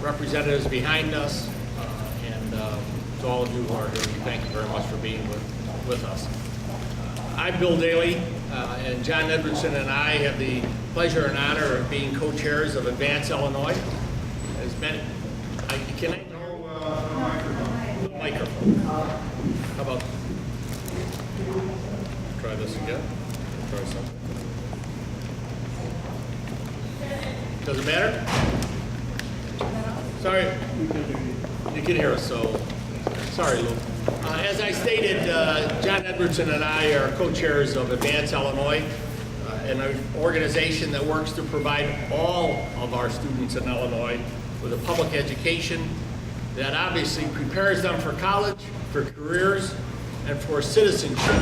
representatives behind us, and to all of you who are here, we thank you very much for being with us. I'm Bill Daly, and John Edwardson and I have the pleasure and honor of being co-chairs of Advance Illinois. As many, can I? No microphone. How about? Try this again. Try something. Does it matter? Sorry, you can hear us. So sorry, Lou. As I stated, John Edwardson and I are co-chairs of Advance Illinois, an organization that works to provide all of our students in Illinois with a public education that obviously prepares them for college, for careers, and for citizenship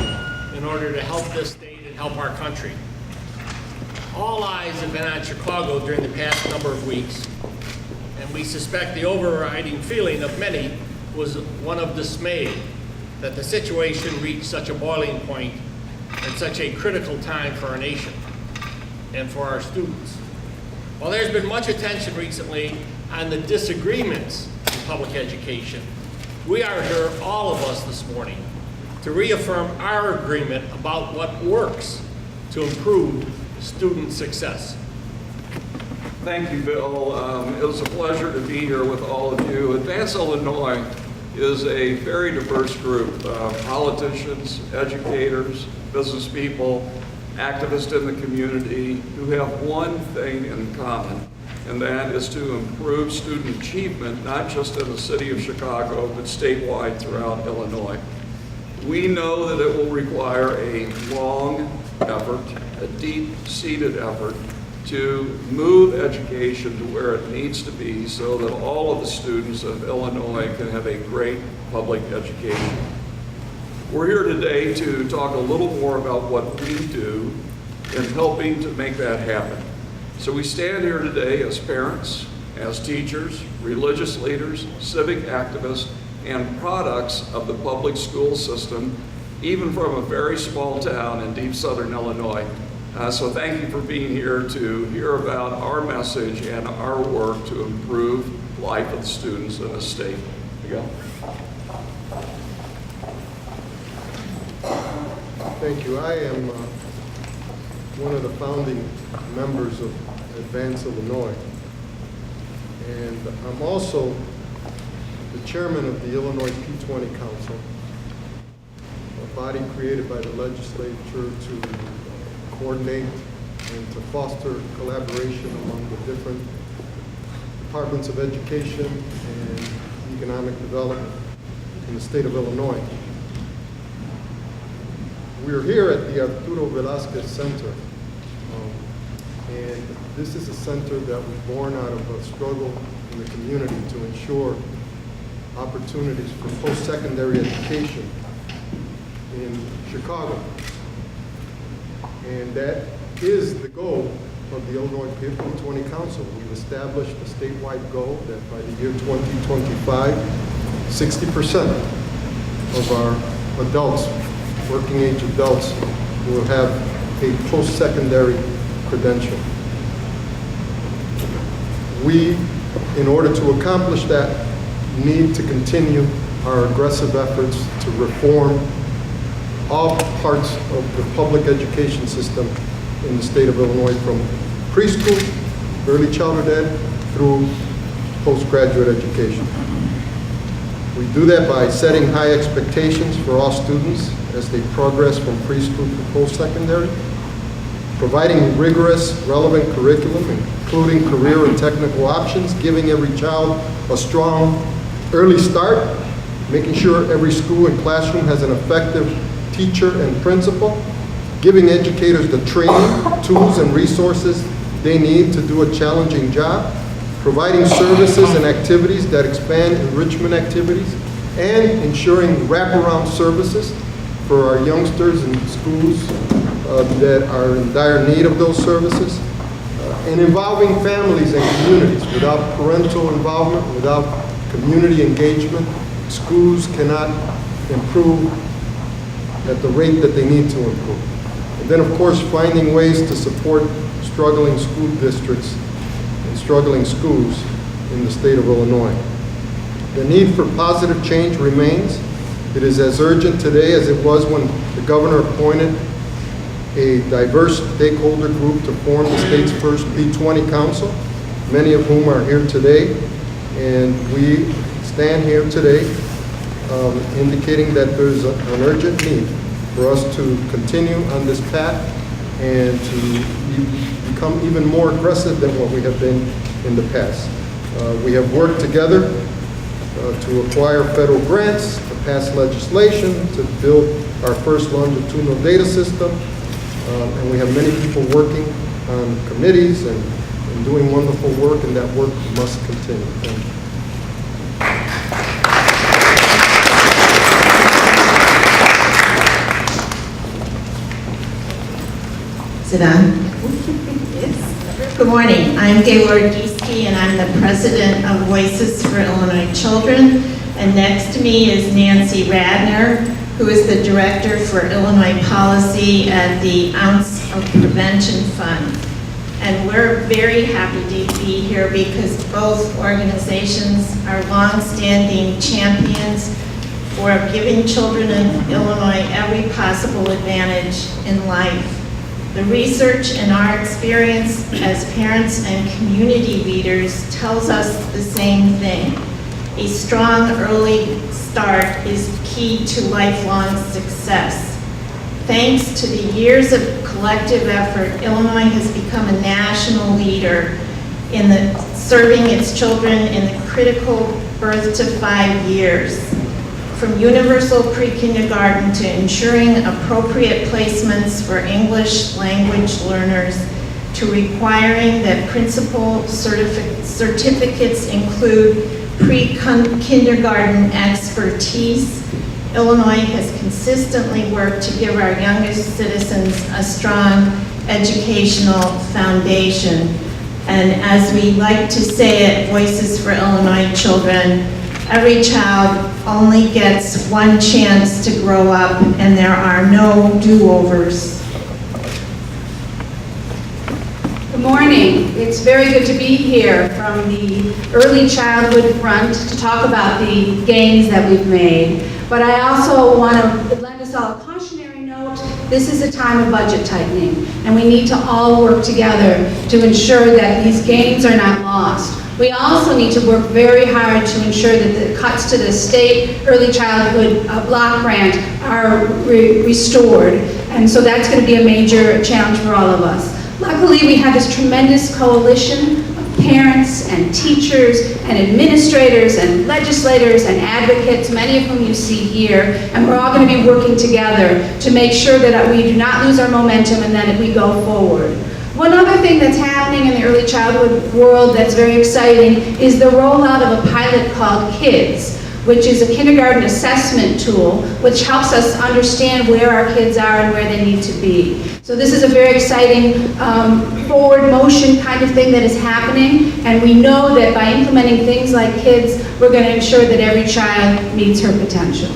in order to help this state and help our country. All eyes have been on Chicago during the past number of weeks, and we suspect the overriding feeling of many was one of dismay that the situation reached such a boiling point at such a critical time for our nation and for our students. While there's been much attention recently on the disagreements in public education, we are here, all of us this morning, to reaffirm our agreement about what works to improve student success. Thank you, Bill. It was a pleasure to be here with all of you. Advance Illinois is a very diverse group of politicians, educators, business people, activists in the community who have one thing in common, and that is to improve student achievement, not just in the city of Chicago, but statewide throughout Illinois. We know that it will require a long effort, a deep-seated effort, to move education to where it needs to be so that all of the students of Illinois can have a great public education. We're here today to talk a little more about what we do in helping to make that happen. So we stand here today as parents, as teachers, religious leaders, civic activists, and products of the public school system, even from a very small town in deep southern Illinois. So thank you for being here to hear about our message and our work to improve life of the students in the state. Miguel. Thank you. I am one of the founding members of Advance Illinois, and I'm also the chairman of the Illinois P20 Council, a body created by the legislature to coordinate and to foster collaboration among the different departments of education and economic development in the state of Illinois. We're here at the Arturo Velázquez Center, and this is a center that was born out of a struggle in the community to ensure opportunities for post-secondary education in Chicago. And that is the goal of the Illinois P20 Council. We've established a statewide goal that by the year 2025, 60% of our adults, working age adults, will have a post-secondary credential. We, in order to accomplish that, need to continue our aggressive efforts to reform all parts of the public education system in the state of Illinois, from preschool, early childhood ed, through postgraduate education. We do that by setting high expectations for all students as they progress from preschool to post-secondary, providing rigorous, relevant curriculum, including career and technical options, giving every child a strong early start, making sure every school and classroom has an effective teacher and principal, giving educators the training, tools, and resources they need to do a challenging job, providing services and activities that expand enrichment activities, and ensuring wraparound services for our youngsters in schools that are in dire need of those services, and involving families and communities. Without parental involvement, without community engagement, schools cannot improve at the rate that they need to improve. And then, of course, finding ways to support struggling school districts and struggling schools in the state of Illinois. The need for positive change remains. It is as urgent today as it was when the governor appointed a diverse stakeholder group to form the state's first P20 Council, many of whom are here today. And we stand here today indicating that there's an urgent need for us to continue on this path and to become even more aggressive than what we have been in the past. We have worked together to acquire federal grants, to pass legislation, to build our first longitudinal data system, and we have many people working on committees and doing wonderful work, and that work must continue. Thank you. Sit on. Yes. Good morning. I'm Gaylord Giesky, and I'm the president of Voices for Illinois Children. And next to me is Nancy Radner, who is the director for Illinois Policy at the Ounce of Prevention Fund. And we're very happy to be here because both organizations are long-standing champions for giving children in Illinois every possible advantage in life. The research and our experience as parents and community leaders tells us the same thing. A strong early start is key to lifelong success. Thanks to the years of collective effort, Illinois has become a national leader in serving its children in the critical birth to 5 years. From universal pre-kindergarten to ensuring appropriate placements for English language learners, to requiring that principal certificates include pre-kindergarten expertise, Illinois has consistently worked to give our youngest citizens a strong educational foundation. And as we like to say at Voices for Illinois Children, every child only gets one chance to grow up, and there are no do-overs. Good morning. It's very good to be here from the early childhood front to talk about the gains that we've made. But I also want to lend us all a cautionary note. This is a time of budget tightening, and we need to all work together to ensure that these gains are not lost. We also need to work very hard to ensure that the cuts to the state early childhood block grant are restored. And so that's going to be a major challenge for all of us. Luckily, we have this tremendous coalition of parents and teachers and administrators and legislators and advocates, many of whom you see here, and we're all going to be working together to make sure that we do not lose our momentum and that we go forward. One other thing that's happening in the early childhood world that's very exciting is the rollout of a pilot called KIDS, which is a kindergarten assessment tool, which helps us understand where our kids are and where they need to be. So this is a very exciting forward motion kind of thing that is happening, and we know that by implementing things like KIDS, we're going to ensure that every child meets her potential.